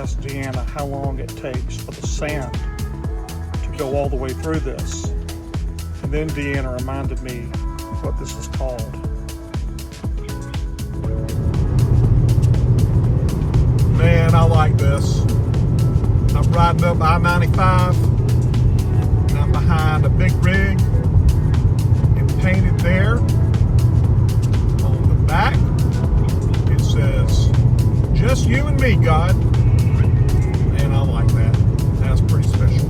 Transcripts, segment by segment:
asked Deanna how long it takes for the sand to go all the way through this. And then Deanna reminded me what this is called. Man, I like this. I'm riding up I-95 and I'm behind a big rig, and painted there on the back it says, "Just you and me, God." And I like that. That's pretty special.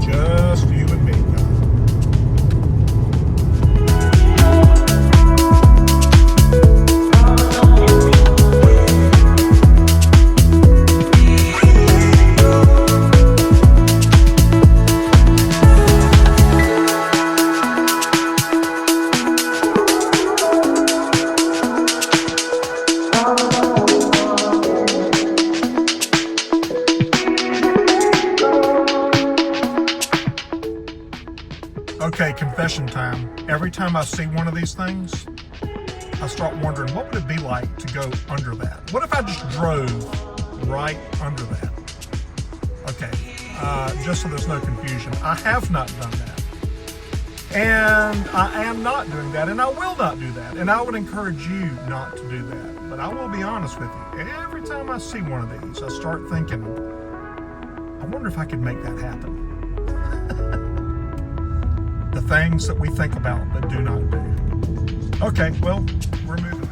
Just you and me, God. Okay, confession time. Every time I see one of these things, I start wondering, what would it be like to go under that? What if I just drove right under that? Okay, just so there's no confusion, I have not done that. And I am not doing that, and I will not do that. And I would encourage you not to do that. But I will be honest with you, every time I see one of these, I start thinking, I wonder if I could make that happen. The things that we think about but do not do. Okay, well, we're moving.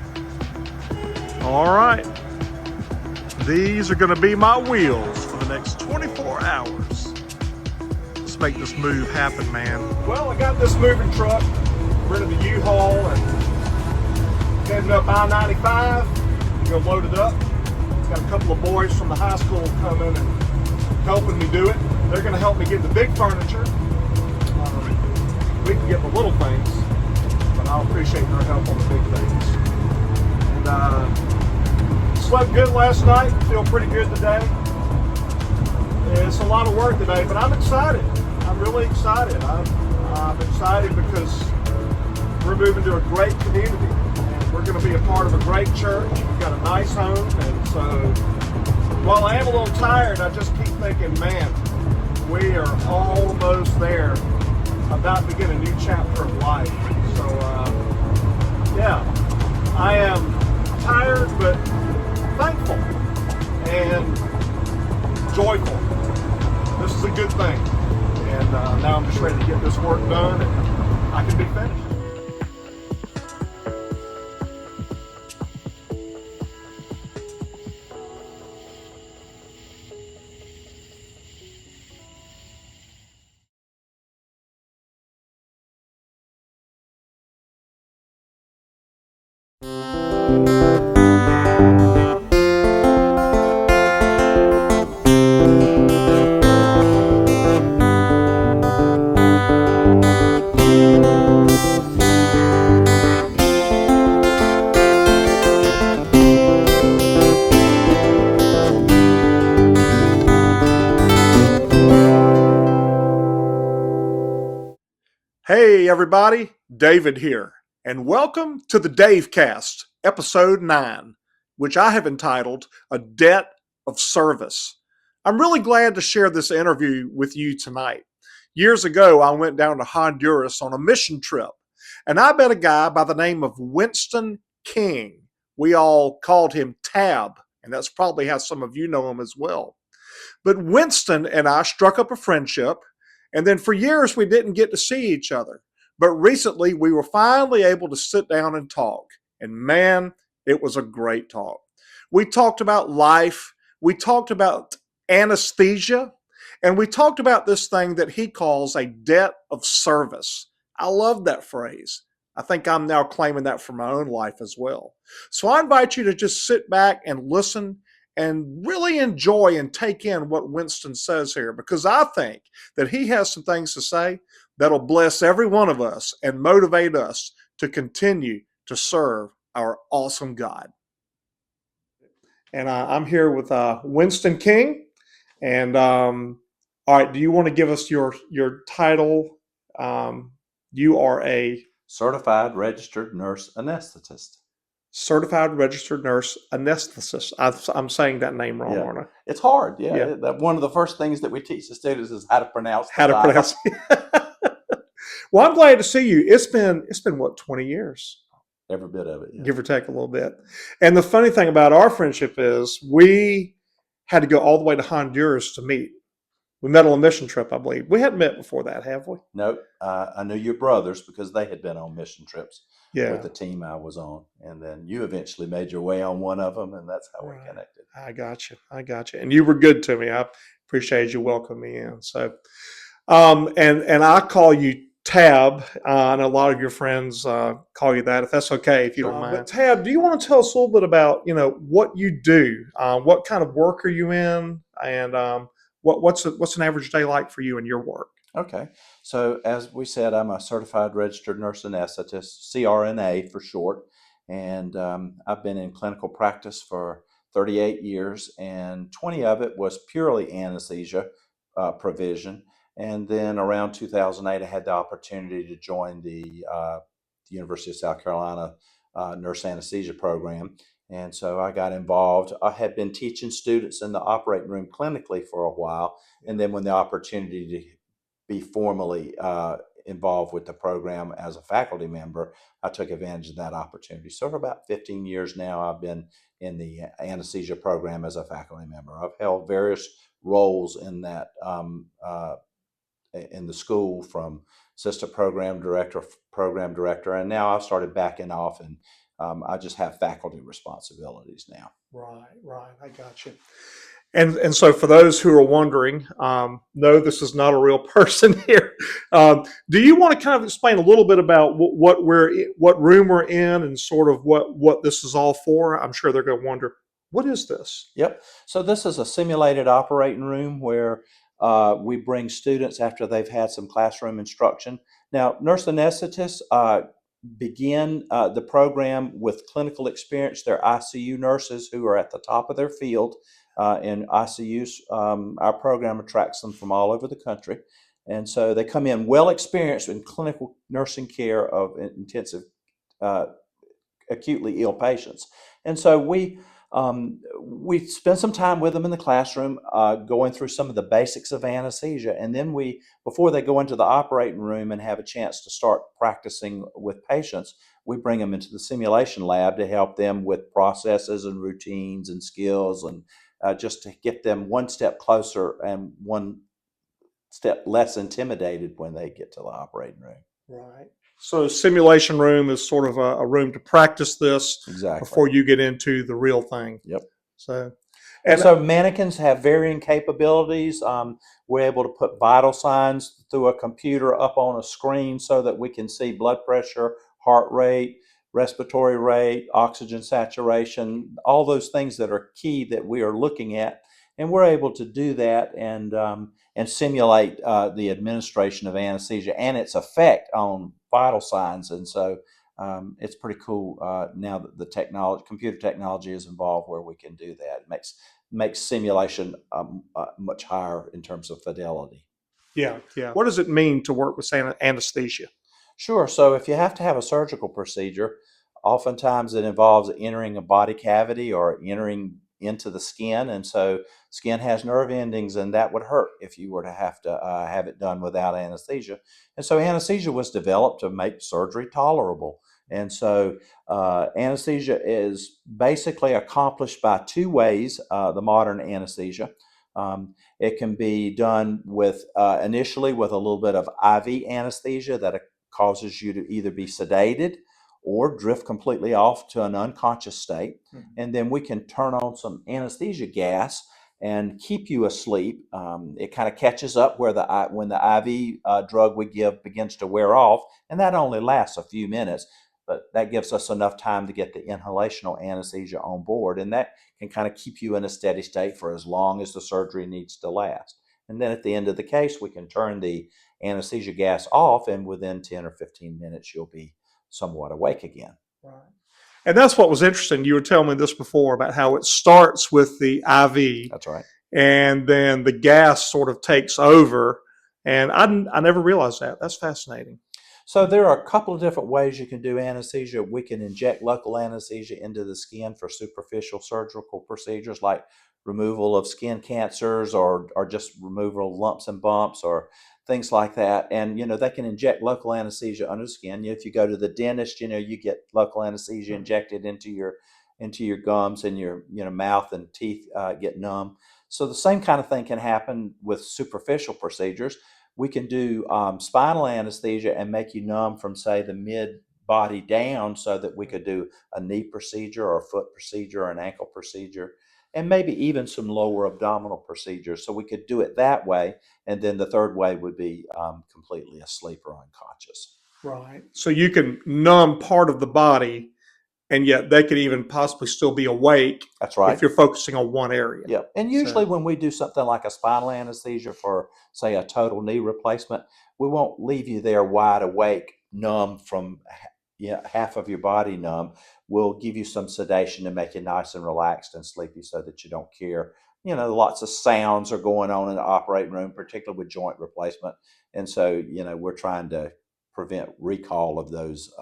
All right. These are going to be my wheels for the next 24 hours. Let's make this move happen, man. Well, I got this moving truck, rid of the U-Haul, and heading up I-95. Go load it up. It's got a couple of boys from the high school coming and helping me do it. They're going to help me get the big furniture. We can get the little things, but I'll appreciate their help on the big things. And slept good last night, feel pretty good today. It's a lot of work today, but I'm excited. I'm really excited. I'm excited because we're moving to a great community. And we're going to be a part of a great church. We've got a nice home, and so while I am a little tired, I just keep thinking, man, we are almost there. About to begin a new chapter of life. So, yeah, I am tired but thankful and joyful. This is a good thing. And now I'm just ready to get this work done and I can be finished. Hey everybody, David here, and welcome to the DaveCast, episode 9, which I have entitled, A Debt of Service. I'm really glad to share this interview with you tonight. Years ago, I went down to Honduras on a mission trip, and I met a guy by the name of Winston King. We all called him Tab, and that's probably how some of you know him as well. But Winston and I struck up a friendship, and then for years we didn't get to see each other. But recently we were finally able to sit down and talk. And man, it was a great talk. We talked about life. We talked about anesthesia. And we talked about this thing that he calls a debt of service. I love that phrase. I think I'm now claiming that for my own life as well. So I invite you to just sit back and listen and really enjoy and take in what Winston says here, because I think that he has some things to say that'll bless every one of us and motivate us to continue to serve our awesome God. And I'm here with Winston King. And all right, do you want to give us your title? You are a certified registered nurse anesthetist. Certified registered nurse anesthetist. I'm saying that name wrong, Yeah, aren't I? it's hard. Yeah. Yeah, one of the first things that we teach the students is how to pronounce the How to title. pronounce it. Well, I'm glad to see you. It's been what, 20 years, Every bit of it. Yeah. give or take a little bit. And the funny thing about our friendship is we had to go all the way to Honduras to meet. We met on a mission trip, I believe. We hadn't met before that, have we? Nope. I knew your brothers because they had been on mission trips with Yeah. the team I was on, and then you eventually made your way on one of them, and that's how we Right. connected. I got you. I got you. And you were good to me. I appreciate you welcoming me in. So, and I call you Tab. I know a lot of your friends call you that. If that's okay, if you don't Sure. mind. But Tab, do you want to tell us a little bit about what you do? What kind of work are you in, and what's an average day like for you in your work? Okay. So as we said, I'm a certified registered nurse anesthetist, CRNA for short, and I've been in clinical practice for 38 years, and 20 of it was purely anesthesia provision. And then around 2008, I had the opportunity to join the University of South Carolina nurse anesthesia program. And so I got involved. I had been teaching students in the operating room clinically for a while. And then when the opportunity to be formally involved with the program as a faculty member, I took advantage of that opportunity. So for about 15 years now, I've been in the anesthesia program as a faculty member. I've held various roles in that in the school, from assistant program director, and now I've started backing off, and I just have faculty responsibilities now. Right, right. I got you. And so for those who are wondering, no, this is not a real person here. Do you want to kind of explain a little bit about what room we're in, and sort of what this is all for? I'm sure they're going to wonder, what is this? Yep. So this is a simulated operating room where we bring students after they've had some classroom instruction. Now, nurse anesthetists begin the program with clinical experience. They're ICU nurses who are at the top of their field in ICUs. Our program attracts them from all over the country. And so they come in well experienced in clinical nursing care of intensive uh, acutely ill patients. And so we spend some time with them in the classroom, going through some of the basics of anesthesia, and then before they go into the operating room and have a chance to start practicing with patients, we bring them into the simulation lab to help them with processes and routines and skills, and just to get them one step closer and one step less intimidated when they get to the operating room. Right. So simulation room is sort of a room to practice this Exactly. before you get into the real thing. Yep. So, And and so mannequins have varying capabilities. We're able to put vital signs through a computer up on a screen so that we can see blood pressure, heart rate, respiratory rate, oxygen saturation, all those things that are key that we are looking at. And we're able to do that and simulate the administration of anesthesia and its effect on vital signs. And so it's pretty cool now that the computer technology is involved, where we can do that. It makes simulation much higher in terms of fidelity. yeah, yeah. What does it mean to work with anesthesia? Sure. So if you have to have a surgical procedure, oftentimes it involves entering a body cavity or entering into the skin. And so skin has nerve endings, and that would hurt if you were to have have it done without anesthesia. And so anesthesia was developed to make surgery tolerable. And so anesthesia is basically accomplished by two ways, the modern anesthesia. It can be done with initially with a little bit of IV anesthesia that causes you to either be sedated or drift completely off to an unconscious state. Mm-hmm. And then we can turn on some anesthesia gas and keep you asleep. It kind of catches up when the IV drug we give begins to wear off, and that only lasts a few minutes, but that gives us enough time to get the inhalational anesthesia on board, and that can kind of keep you in a steady state for as long as the surgery needs to last. And then at the end of the case, we can turn the anesthesia gas off, and within 10 or 15 minutes, you'll be somewhat awake again. Right. And that's what was interesting. You were telling me this before about how it starts with the IV. That's right. And then the gas sort of takes over. And I never realized that. That's fascinating. So there are a couple of different ways you can do anesthesia. We can inject local anesthesia into the skin for superficial surgical procedures like removal of skin cancers or just removal of lumps and bumps or things like that. And, they can inject local anesthesia under the skin. If you go to the dentist, you get local anesthesia injected into your gums and your mouth and teeth get numb. So the same kind of thing can happen with superficial procedures. We can do spinal anesthesia and make you numb from, say, the mid body down, so that we could do a knee procedure or a foot procedure or an ankle procedure, and maybe even some lower abdominal procedures. So we could do it that way. And then the third way would be completely asleep or unconscious. Right. So you can numb part of the body, and yet they could even possibly still be awake. That's right. If you're focusing on one area. Yep. And usually when we do something like a spinal anesthesia for, say, a total knee replacement, we won't leave you there wide awake, numb from half of your body numb. We'll give you some sedation to make you nice and relaxed and sleepy so that you don't care. Lots of sounds are going on in the operating room, particularly with joint replacement. And so, we're trying to prevent recall of those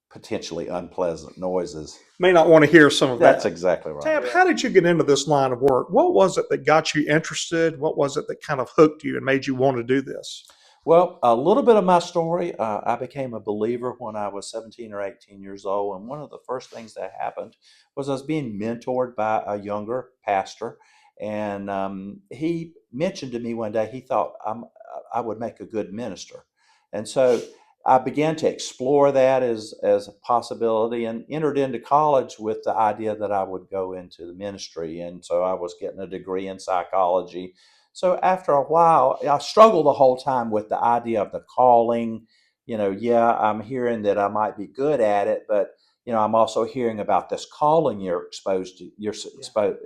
potentially unpleasant noises. May not want to hear some of that. That's exactly right. Tab, how did you get into this line of work? What was it that got you interested? What was it that kind of hooked you and made you want to do this? Well, a little bit of my story. I became a believer when I was 17 or 18 years old. And one of the first things that happened was I was being mentored by a younger pastor. And he mentioned to me one day, he thought I would make a good minister. And so I began to explore that as a possibility and entered into college with the idea that I would go into the ministry. And so I was getting a degree in psychology. So after a while, I struggled the whole time with the idea of the calling. I'm hearing that I might be good at it, but I'm also hearing about this calling you're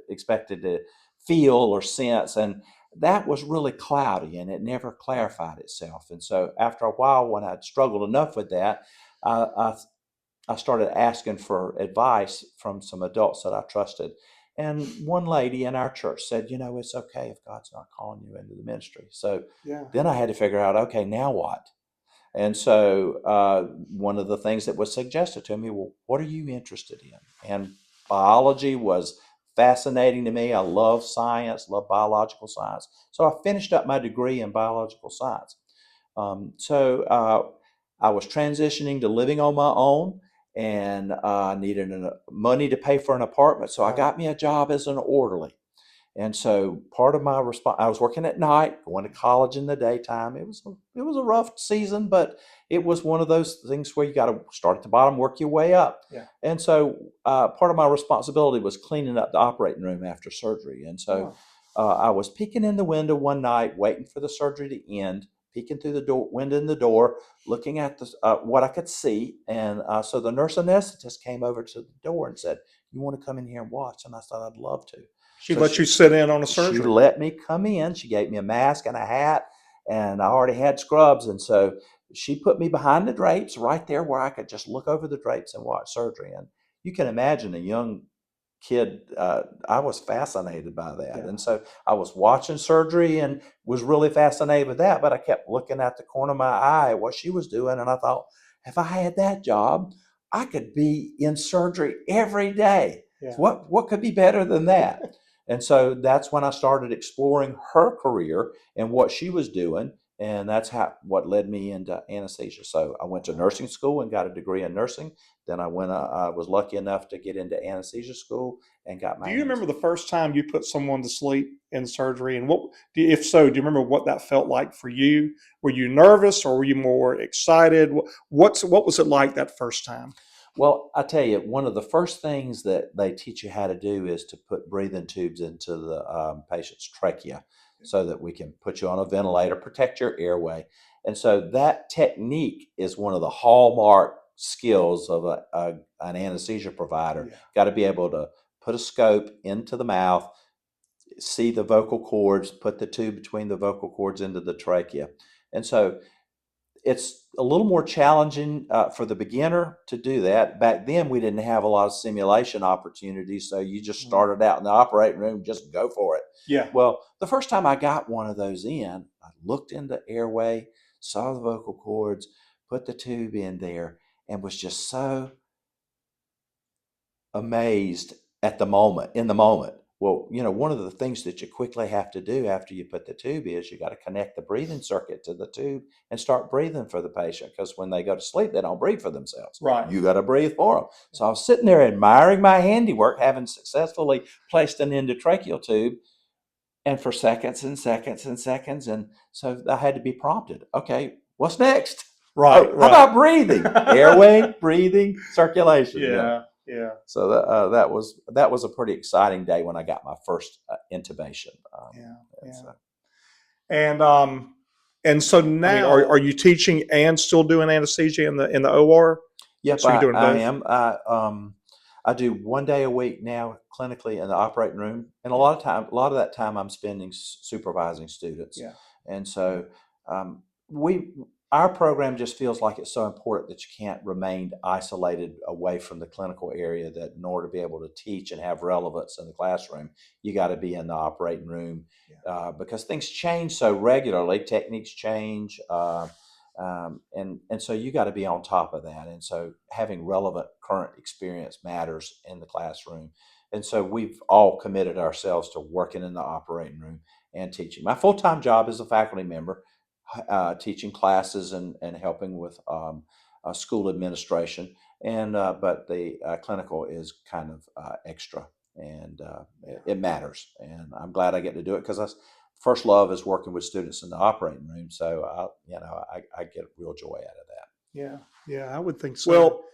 expected to feel or sense, and that was really cloudy and it never clarified itself. And so after a while, when I'd struggled enough with that, I started asking for advice from some adults that I trusted. And one lady in our church said, it's okay if God's not calling you into the ministry. So then I had to figure out, okay, now what? And so one of the things that was suggested to me, well, what are you interested in? And biology was fascinating to me. I love science, love biological science. So I finished up my degree in biological science. So I was transitioning to living on my own, and I needed money to pay for an apartment. So I got me a job as an orderly. And so part of my response, I was working at night, going to college in the daytime. It was a rough season, but it was one of those things where you got to start at the bottom, work your way up. Yeah. And so part of my responsibility was cleaning up the operating room after surgery. And so I was peeking in the window one night, waiting for the surgery to end, peeking through the window in the door, looking at what I could see. And so the nurse anesthetist came over to the door and said, "You want to come in here and watch?" And I thought, "I'd love to." She let you sit in on a surgery? She let me come in. She gave me a mask and a hat, and I already had scrubs. And so she put me behind the drapes right there where I could just look over the drapes and watch surgery. And you can imagine a young kid, I was fascinated by that. Yeah. And so I was watching surgery and was really fascinated with that, but I kept looking at the corner of my eye at what she was doing. And I thought, if I had that job, I could be in surgery every day. Yeah. What could be better than that? And so that's when I started exploring her career and what she was doing. And that's what led me into anesthesia. So I went to nursing school and got a degree in nursing. Then I was lucky enough to get into anesthesia school and got my. Do you remember the first time you put someone to sleep in surgery? And if so, do you remember what that felt like for you? Were you nervous or were you more excited? What was it like that first time? Well, I tell you, one of the first things that they teach you how to do is to put breathing tubes into the patient's trachea so that we can put you on a ventilator, protect your airway. And so that technique is one of the hallmark skills of an anesthesia provider. Yeah. Got to be able to put a scope into the mouth, see the vocal cords, put the tube between the vocal cords into the trachea. And so it's a little more challenging for the beginner to do that. Back then, we didn't have a lot of simulation opportunities, so you just started out in the operating room, just go for it. Yeah. Well, the first time I got one of those in, I looked in the airway, saw the vocal cords, put the tube in there, and was just so amazed in the moment. Well, one of the things that you quickly have to do after you put the tube is you got to connect the breathing circuit to the tube and start breathing for the patient, because when they go to sleep, they don't breathe for themselves. Right. You got to breathe for them. So I was sitting there admiring my handiwork, having successfully placed an endotracheal tube, and for seconds and seconds and seconds. And so I had to be prompted. Okay, what's next? Right. How about breathing? Airway, breathing, circulation. Yeah. So that was a pretty exciting day when I got my first intubation. And so now, are you teaching and still doing anesthesia in the OR? Yep, So you're doing I both? am. I do 1 day a week now clinically in the operating room, and a lot of that time I'm spending supervising students. Yeah. And so um, our program just feels like it's so important that you can't remain isolated away from the clinical area, that in order to be able to teach and have relevance in the classroom, you got to be in the operating room, because things change so regularly, techniques change. And so you got to be on top of that. And so having relevant current experience matters in the classroom. And so we've all committed ourselves to working in the operating room and teaching. My full-time job is a faculty member, teaching classes and helping with school administration. But the clinical is kind of extra, and it matters. And I'm glad I get to do it, because first love is working with students in the operating room. So I get real joy out of that. Yeah, I would think so. Well,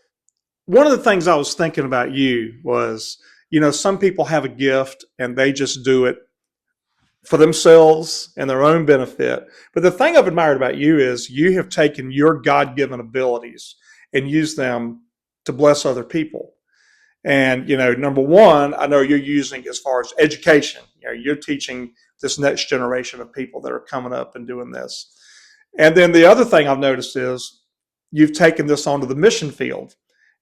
one of the things I was thinking about you was, some people have a gift and they just do it for themselves and their own benefit. But the thing I've admired about you is you have taken your God-given abilities and used them to bless other people. And, number one, I know you're using as far as education. You're teaching this next generation of people that are coming up and doing this. And then the other thing I've noticed is you've taken this onto the mission field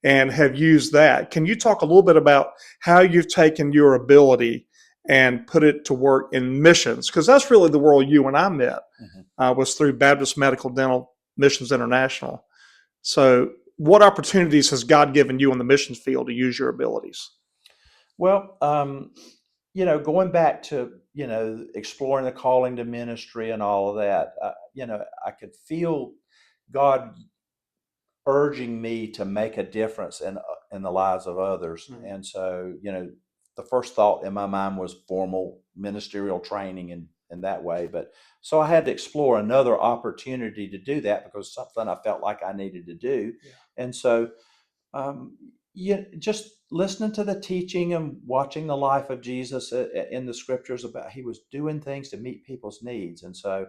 and have used that. Can you talk a little bit about how you've taken your ability and put it to work in missions? Because that's really the world you and I met, was through Baptist Medical Dental Missions International. So what opportunities has God given you on the missions field to use your abilities? Well, going back to, exploring the calling to ministry and all of that, I could feel God urging me to make a difference in the lives of others. Mm-hmm. And so, the first thought in my mind was formal ministerial training in that way. But so I had to explore another opportunity to do that, because something I felt like I needed to do. Yeah. And so, just listening to the teaching and watching the life of Jesus in the scriptures, about he was doing things to meet people's needs. And so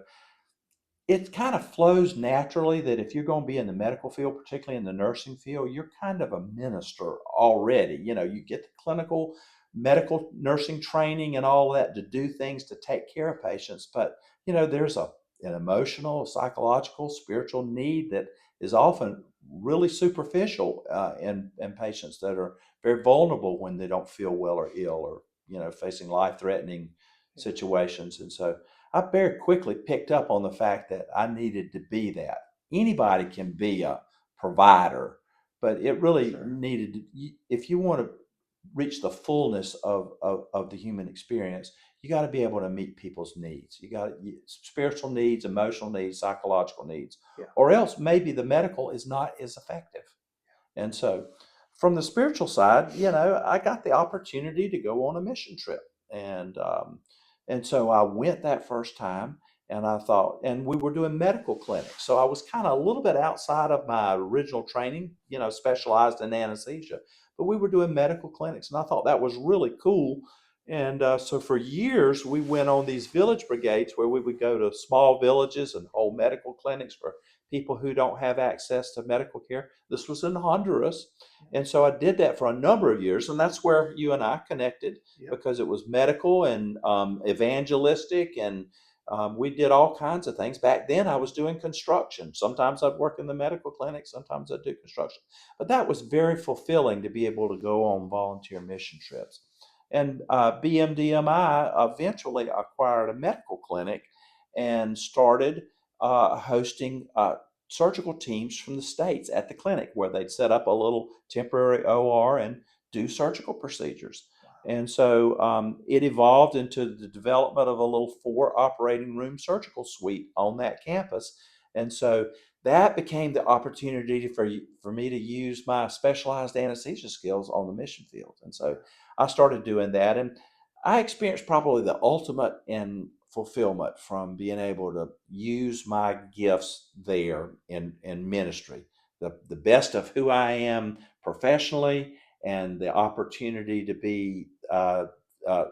it kind of flows naturally that if you're going to be in the medical field, particularly in the nursing field, you're kind of a minister already. You get the clinical medical nursing training and all that to do things to take care of patients. But, there's an emotional, psychological, spiritual need that is often really superficial in patients that are very vulnerable when they don't feel well or ill, or, facing life-threatening situations. And so I very quickly picked up on the fact that I needed to be that. Anybody can be a provider, but it really needed, if you want to reach the fullness of the human experience, you got to be able to meet people's needs. You got spiritual needs, emotional needs, psychological needs, or else maybe the medical is not as effective. And so from the spiritual side, I got the opportunity to go on a mission trip. And so I went that first time, and I thought, and we were doing medical clinics. So I was kind of a little bit outside of my original training, specialized in anesthesia, but we were doing medical clinics, and I thought that was really cool. And so for years, we went on these village brigades where we would go to small villages and hold medical clinics for people who don't have access to medical care. This was in Honduras. And so I did that for a number of years. And that's where you and I connected, because it was medical and evangelistic. And we did all kinds of things. Back then, I was doing construction. Sometimes I'd work in the medical clinic. Sometimes I'd do construction. But that was very fulfilling to be able to go on volunteer mission trips. And BMDMI eventually acquired a medical clinic and started hosting surgical teams from the States at the clinic where they'd set up a little temporary OR and do surgical procedures. And so it evolved into the development of a little 4 operating room surgical suite on that campus. And so that became the opportunity for me to use my specialized anesthesia skills on the mission field. And so I started doing that. And I experienced probably the ultimate in fulfillment from being able to use my gifts there in ministry. The best of who I am professionally and the opportunity to be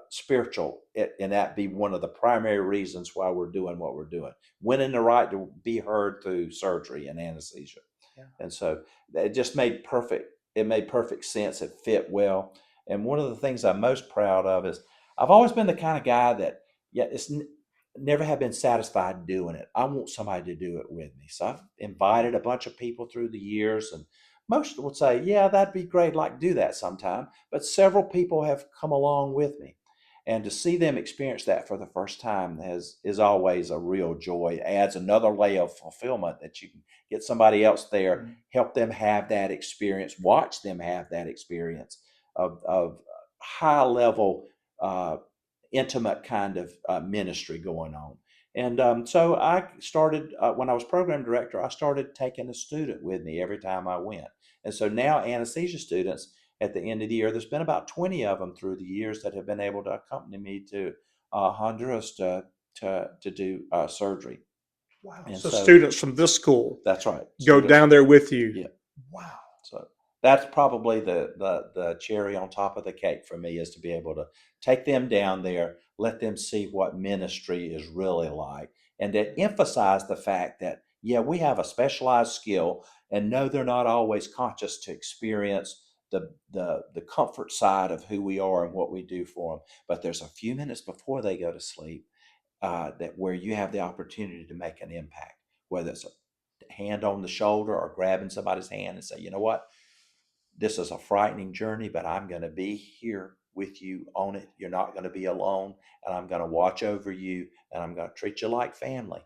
spiritual, and that be one of the primary reasons why we're doing what we're doing. Winning the right to be heard through surgery and anesthesia. Yeah. And so it just made perfect. It made perfect sense. It fit well. And one of the things I'm most proud of is I've always been the kind of guy that, yeah, never have been satisfied doing it. I want somebody to do it with me. So I've invited a bunch of people through the years, and most would say, yeah, that'd be great. I'd like to do that sometime. But several people have come along with me. And to see them experience that for the first time is always a real joy. It adds another layer of fulfillment that you can get somebody else there, help them have that experience, watch them have that experience of high level, intimate kind of ministry going on. And so I started, when I was program director, I started taking a student with me every time I went. And so now anesthesia students at the end of the year, there's been about 20 of them through the years that have been able to accompany me to Honduras to do surgery. Wow. And so students from this school. That's right. Go down there with you. Yeah. Wow. So that's probably the cherry on top of the cake for me, is to be able to take them down there, let them see what ministry is really like, and to emphasize the fact that, yeah, we have a specialized skill, and no, they're not always conscious to experience the comfort side of who we are and what we do for them. But there's a few minutes before they go to sleep that where you have the opportunity to make an impact, whether it's a hand on the shoulder or grabbing somebody's hand and say, you know what, this is a frightening journey, but I'm going to be here with you on it. You're not going to be alone, and I'm going to watch over you, and I'm going to treat you like family.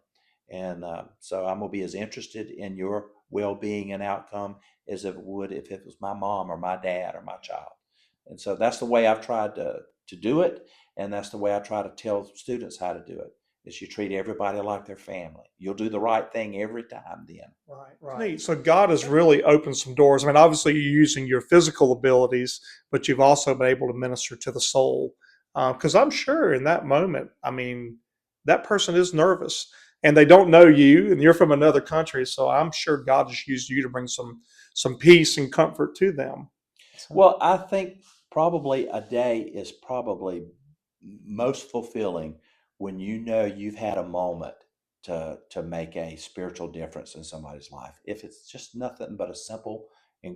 And so I'm going to be as interested in your well-being and outcome as it would if it was my mom or my dad or my child. And so that's the way I've tried to do it, and that's the way I try to tell students how to do it. Is you treat everybody like their family. You'll do the right thing every time then. Right. Neat. So God has really opened some doors. I mean, obviously you're using your physical abilities, but you've also been able to minister to the soul. Because I'm sure in that moment, I mean, that person is nervous and they don't know you and you're from another country. So I'm sure God has used you to bring some peace and comfort to them. Well, I think probably a day is probably most fulfilling when you know you've had a moment to make a spiritual difference in somebody's life. If it's just nothing but a simple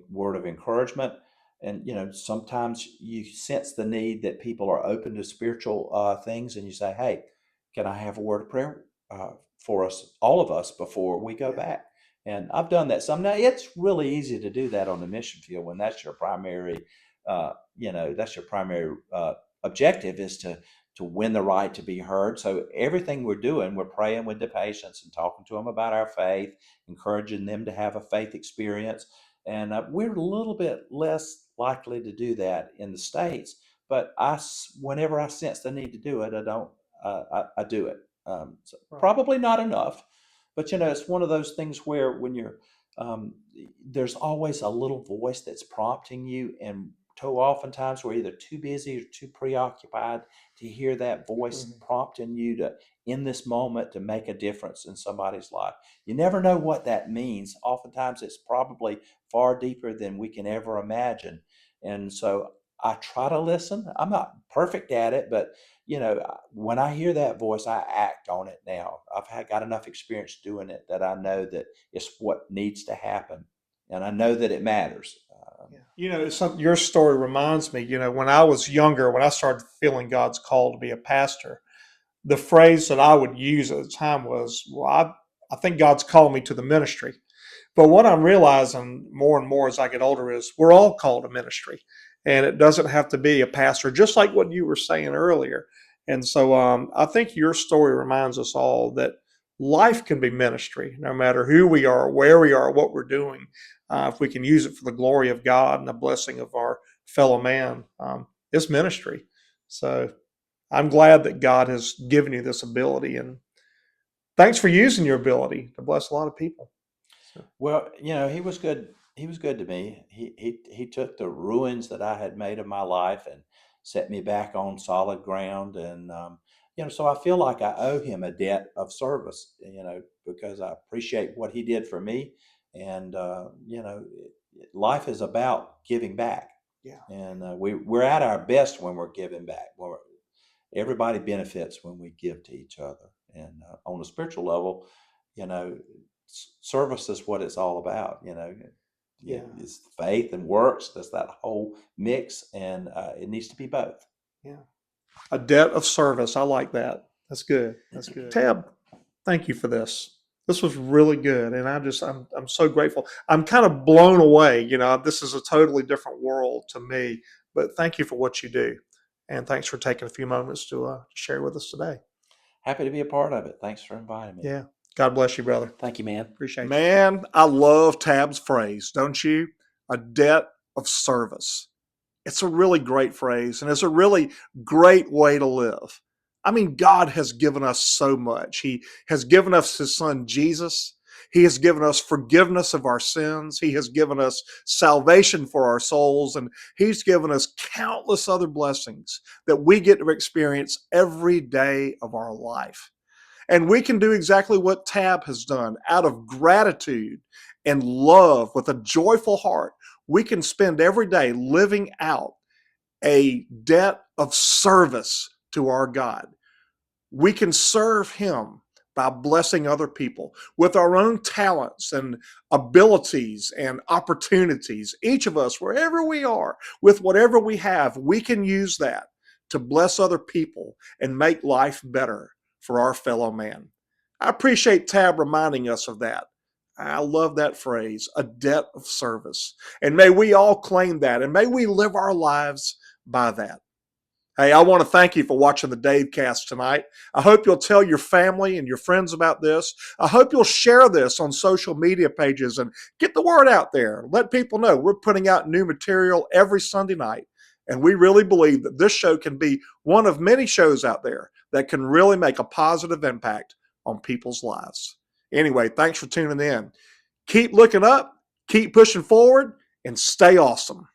word of encouragement, and sometimes you sense the need that people are open to spiritual things, and you say, "Hey, can I have a word of prayer for us, all of us, before we go back?" And I've done that some. Now it's really easy to do that on the mission field when that's your primary, objective is to win the right to be heard. So everything we're doing, we're praying with the patients and talking to them about our faith, encouraging them to have a faith experience. And we're a little bit less likely to do that in the States. But whenever I sense the need to do it, I do it. So probably not enough, but it's one of those things where when you're there's always a little voice that's prompting you, and too oftentimes we're either too busy or too preoccupied to hear that voice prompting you to, in this moment, to make a difference in somebody's life. You never know what that means. Oftentimes it's probably far deeper than we can ever imagine. And so I try to listen. I'm not perfect at it, but when I hear that voice, I act on it now. I've got enough experience doing it that I know that it's what needs to happen, and I know that it matters. Your story reminds me, when I was younger, when I started feeling God's call to be a pastor, the phrase that I would use at the time was, well, I think God's called me to the ministry. But what I'm realizing more and more as I get older is we're all called to ministry. And it doesn't have to be a pastor, just like what you were saying earlier. And so I think your story reminds us all that life can be ministry, no matter who we are, where we are, what we're doing. If we can use it for the glory of God and the blessing of our fellow man, it's ministry. So I'm glad that God has given you this ability, and thanks for using your ability to bless a lot of people. So, Well, he was good. He was good to me. He took the ruins that I had made of my life and set me back on solid ground. And so I feel like I owe him a debt of service. Because I appreciate what he did for me. And life is about giving back. yeah, And we're at our best when we're giving back. Everybody benefits when we give to each other. And on a spiritual level, you know, service is what it's all about. yeah, It's faith and works. That's that whole mix, and it needs to be both. yeah. A debt of service. I like that. That's good. That's good. Tab, thank you for this. This was really good, and I'm so grateful. I'm kind of blown away. This is a totally different world to me. But thank you for what you do, and thanks for taking a few moments to share with us today. Happy to be a part of it. Thanks for inviting me. Yeah. God bless you, brother. Thank you, man. Appreciate you. Man, I love Tab's phrase, don't you? A debt of service. It's a really great phrase, and it's a really great way to live. I mean, God has given us so much. He has given us his son, Jesus. He has given us forgiveness of our sins. He has given us salvation for our souls, and he's given us countless other blessings that we get to experience every day of our life. And we can do exactly what Tab has done out of gratitude and love with a joyful heart. We can spend every day living out a debt of service to our God. We can serve him by blessing other people with our own talents and abilities and opportunities. Each of us, wherever we are, with whatever we have, we can use that to bless other people and make life better for our fellow man. I appreciate Tab reminding us of that. I love that phrase, a debt of service. And may we all claim that, and may we live our lives by that. Hey, I want to thank you for watching the DaveCast tonight. I hope you'll tell your family and your friends about this. I hope you'll share this on social media pages and get the word out there. Let people know we're putting out new material every Sunday night. And we really believe that this show can be one of many shows out there that can really make a positive impact on people's lives. Anyway, thanks for tuning in. Keep looking up, keep pushing forward, and stay awesome.